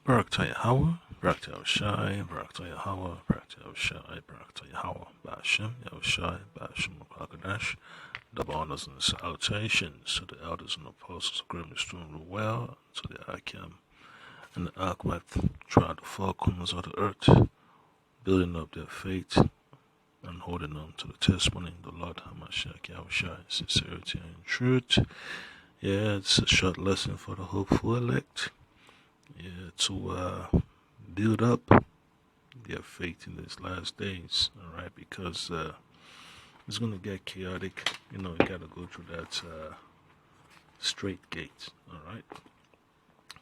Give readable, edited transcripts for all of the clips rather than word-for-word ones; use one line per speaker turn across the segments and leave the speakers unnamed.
Barakta Yahweh, Barakta Yahushai, Barakta Yahweh, Barakta Yahushai, Barakta Yahweh, Ba'ashem, Yahushai, Ba'ashem Rakadash. Double honors and salutations to the elders and apostles of Great Mystery well, to the Akim and the Akhmat throughout the four corners of the earth, building up their faith and holding on to the testimony of the Lord Hamashiach Yahushai, sincerity and truth. Yeah, it's a short lesson for the hopeful elect. Yeah, to build up their faith in these last days, all right? Because it's gonna get chaotic. You know, you gotta go through that straight gate, all right?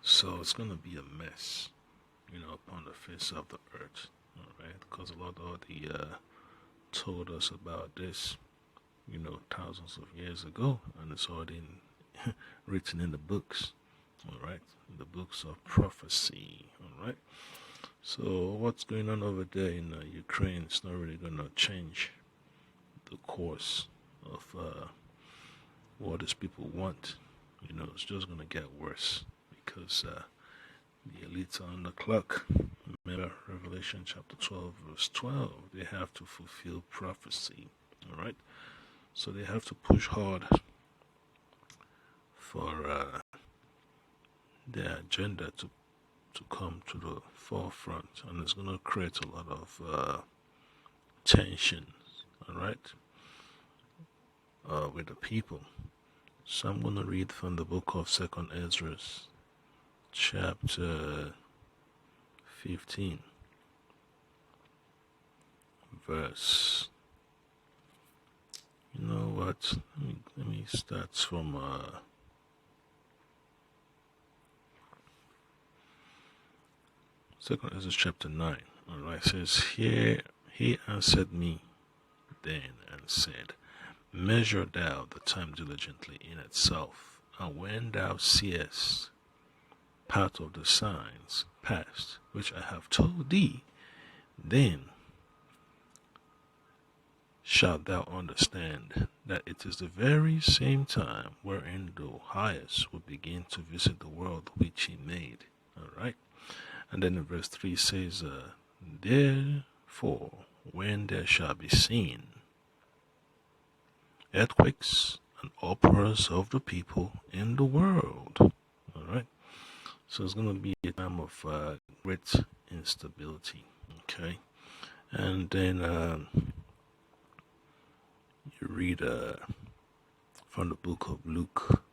So it's gonna be a mess, you know, upon the face of the earth, all right? Because a lot of the told us about this, you know, thousands of years ago, and it's already written in the books, all right? In the books of prophecy, all right? So what's going on over there in Ukraine is not really going to change the course of what these people want. You know, it's just going to get worse because the elites are on the clock. Remember Revelation chapter 12, verse 12. They have to fulfill prophecy, all right? So they have to push hard for their agenda to come to the forefront, and it's going to create a lot of tension, all right, with the people. So I'm going to read from the book of 2nd Ezra, chapter 15, verse. You know what? Let me start from 2nd Ezra chapter 9. Alright, it says, Here he answered me then and said, Measure thou the time diligently in itself, and when thou seest part of the signs past, which I have told thee, then shalt thou understand that it is the very same time wherein the highest will begin to visit the world which he made. Alright? And then in verse 3 says, Therefore, when there shall be seen earthquakes and uproars of the people in the world. Alright? So it's going to be a time of great instability. Okay? And then you read from the book of Luke.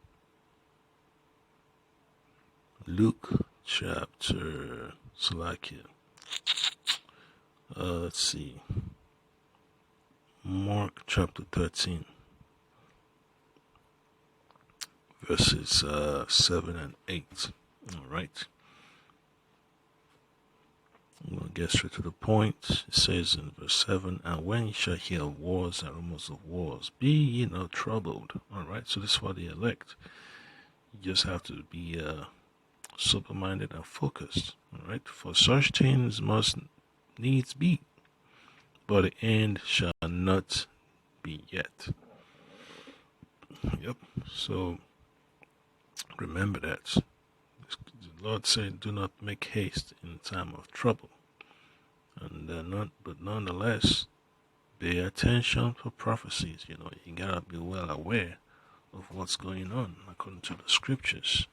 Luke chapter Salakia. Let's see. Mark chapter 13. Verses 7 and 8. Alright. I'm going to get straight to the point. It says in verse 7, And when ye shall hear of wars and rumors of wars, be ye not troubled. Alright, so this is for the elect. You just have to be sober-minded and focused. Alright, for such things must needs be, but the end shall not be yet. Yep, so remember that. The Lord said, do not make haste in time of trouble. And but nonetheless, pay attention for prophecies. You know, you gotta be well aware of what's going on according to the scriptures.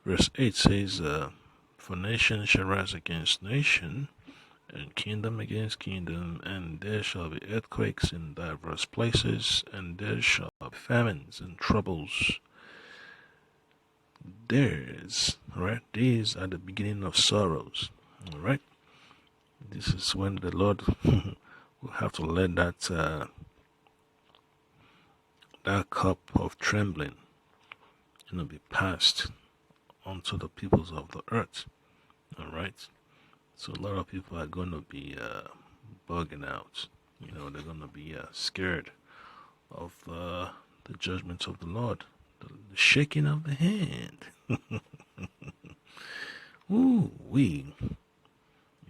Verse 8 says, For nation shall rise against nation, and kingdom against kingdom, and there shall be earthquakes in diverse places, and there shall be famines and troubles. These are the beginning of sorrows. Alright? This is when the Lord will have to let that cup of trembling, you know, be passed onto the peoples of the earth. Alright? So a lot of people are going to be bugging out. You know, they're going to be scared of the judgments of the Lord, the shaking of the hand. Ooh,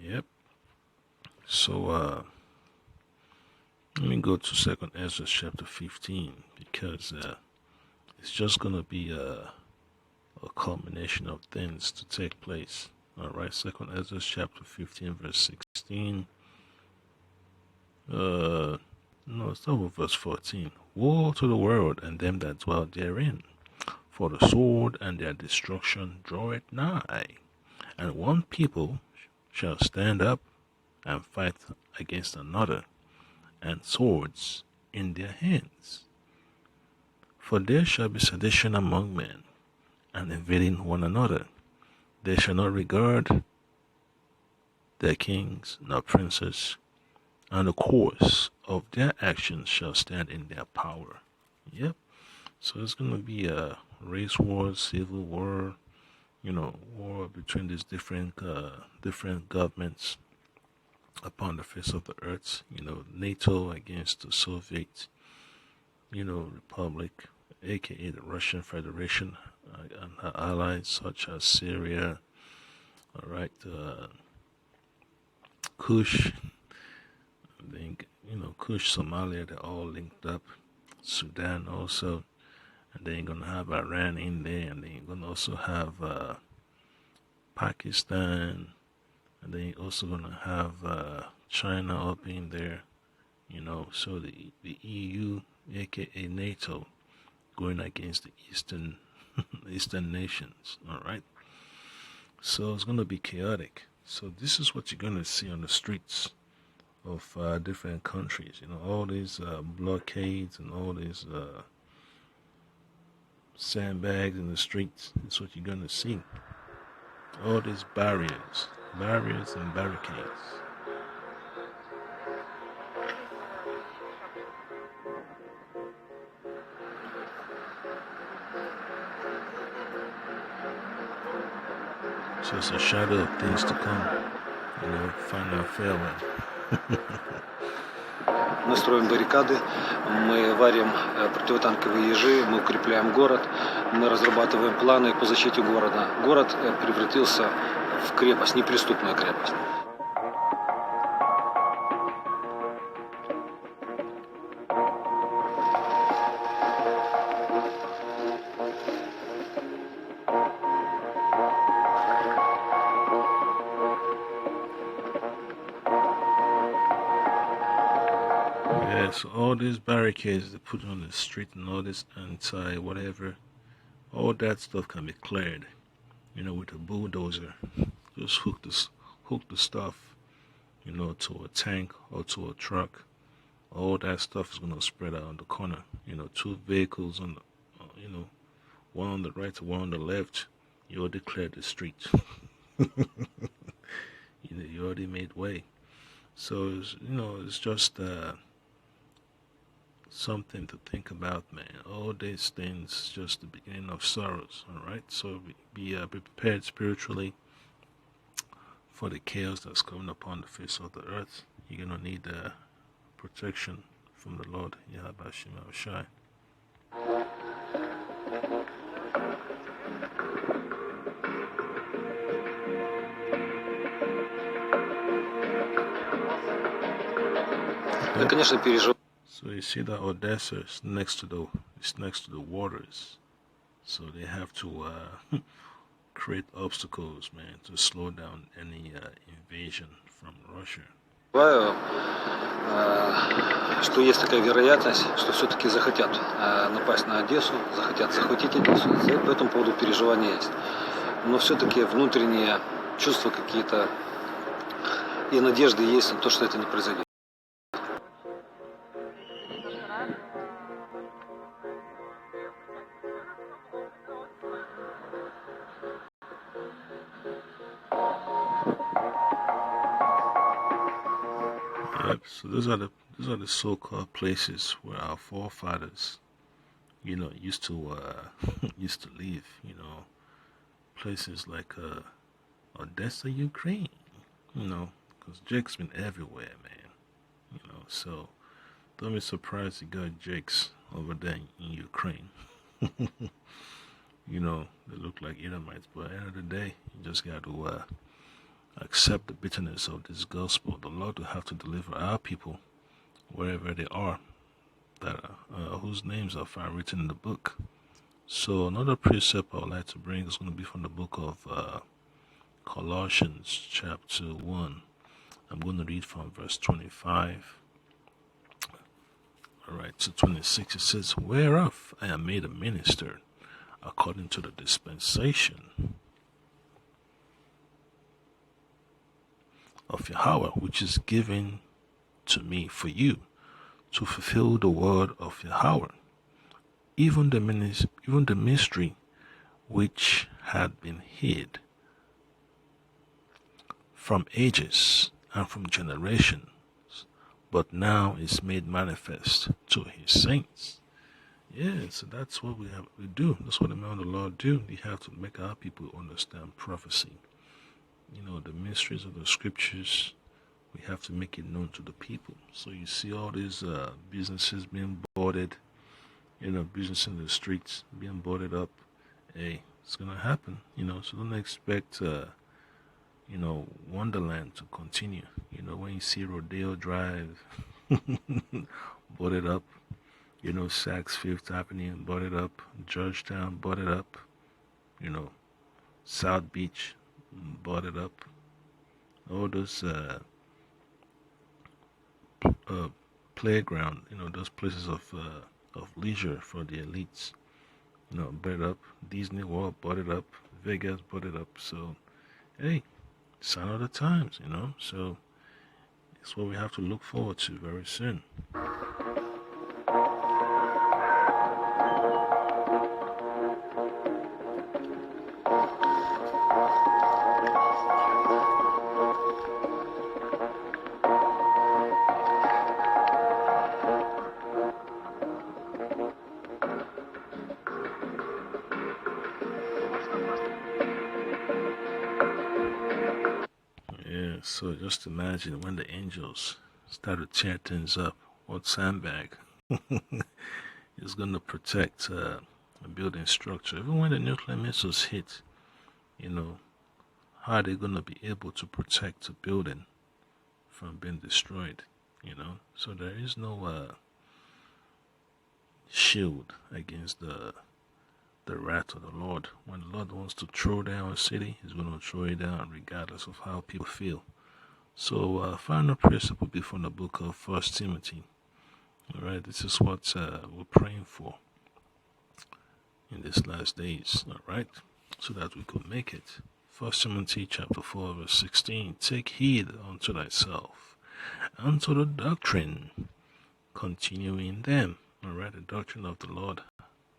Yep. So let me go to 2nd Ezra chapter 15, because it's just going to be a culmination of things to take place. All right, Second Ezra chapter 15, verse 16. No, start with verse 14. Woe to the world and them that dwell therein, for the sword and their destruction draweth nigh, and one people shall stand up and fight against another, and swords in their hands. For there shall be sedition among men, and invading one another. They shall not regard their kings nor princes, and the course of their actions shall stand in their power. Yep. So it's going to be a race war, civil war, war between these different governments upon the face of the earth. NATO against the Soviet, Republic, aka the Russian Federation, and her allies such as Syria, all right, Kush, then Kush, Somalia, they're all linked up. Sudan also, and then you're gonna have Iran in there, and then you're gonna also have Pakistan, and then you're also gonna have China up in there. So the EU, aka NATO, going against the Eastern nations. All right. So it's gonna be chaotic. So this is what you're gonna see on the streets of different countries. All these blockades and all these sandbags in the streets. That's what you're gonna see. All these barriers and barricades. So it's a shadow of things to come. Final farewell.
Мы строим баррикады, мы варим противотанковые ежи, мы укрепляем город, мы разрабатываем планы по защите города. Город превратился в крепость, неприступную крепость.
So all these barricades they put on the street and all this anti-whatever, all that stuff can be cleared, with a bulldozer. Just hook the stuff, to a tank or to a truck. All that stuff is gonna spread out on the corner. Two vehicles on the, one on the right, one on the left. You already cleared the street. You already made way. So it's just something to think about, man. All these things just the beginning of sorrows. All right, so be prepared spiritually for the chaos that's coming upon the face of the earth. You're gonna need protection from the Lord, Yahweh Shai.
Я, конечно, переживаю.
So you see that Odessa is next to the waters, so they have to create obstacles, man, to slow down any invasion from Russia.
Что есть такая вероятность, что все-таки захотят напасть на Одессу, захотят захватить Одессу. По этому поводу переживания есть. Но все-таки внутренние чувства какие-то и надежды есть на то, что это не произойдет.
So those are the so-called places where our forefathers, used to used to live. Places like Odessa, Ukraine. Because Jake's been everywhere, man. So don't be surprised you got Jakes over there in Ukraine. They look like Edomites, but at the end of the day, you just got to accept the bitterness of this gospel. The Lord will have to deliver our people wherever they are, that whose names are found written in the book. So another precept I would like to bring is going to be from the book of Colossians chapter 1. I'm going to read from verse 25. All right, to 26. It says, "Whereof I am made a minister according to the dispensation of Yahweh, which is given to me for you, to fulfill the word of Yahweh, even the mystery which had been hid from ages and from generations, but now is made manifest to his saints." Yeah, so that's what we do. That's what the men of the Lord do. We have to make our people understand prophecy. The mysteries of the scriptures, we have to make it known to the people. So you see all these businesses being boarded, business in the streets being boarded up. Hey, it's gonna happen, so don't expect Wonderland to continue. When you see Rodeo Drive boarded up, Saks Fifth Avenue boarded up, Georgetown boarded up, South Beach boarded up, all those playground, those places of leisure for the elites, boarded up, Disney World boarded up, Vegas boarded up. So, hey, sign of the times, so it's what we have to look forward to very soon. Yeah, so just imagine when the angels start to tear things up, what sandbag is going to protect a building structure. Even when the nuclear missiles hit, how are they going to be able to protect a building from being destroyed? So there is no shield against the wrath of the Lord. When the Lord wants to throw down a city, he's going to throw it down regardless of how people feel. So final principle before the book of 1 Timothy. All right, this is what we're praying for in these last days. All right, so that we could make it. 1 Timothy chapter 4 verse 16. "Take heed unto thyself and to the doctrine, continue in them." All right, the doctrine of the Lord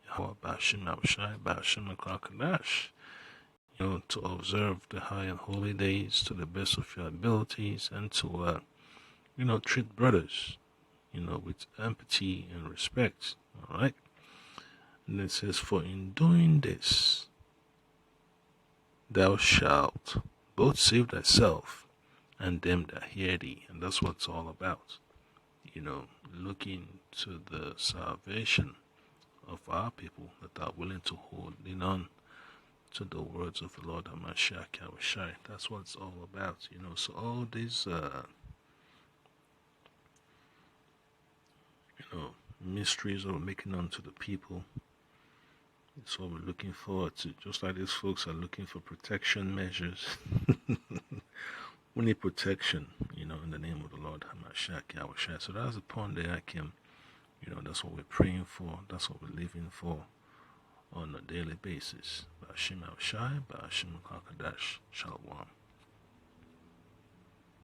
Yahweh Bashim Abshai Bashim Kakadash. To observe the high and holy days to the best of your abilities, and to treat brothers with empathy and respect. All right, and it says, "For in doing this thou shalt both save thyself and them that hear thee." And that's what it's all about. Looking to the salvation of our people that are willing to hold on to the words of the Lord HaMashiach Yahushai. That's what it's all about. So all these mysteries that we're making known to the people, it's what we're looking forward to. Just like these folks are looking for protection measures. We need protection, in the name of the Lord HaMashiach Yahushai. So that's the point that I came. That's what we're praying for. That's what we're living for on a daily basis. Ba'ashim Yahushai, Ba'ashim Kakadash, Shalom.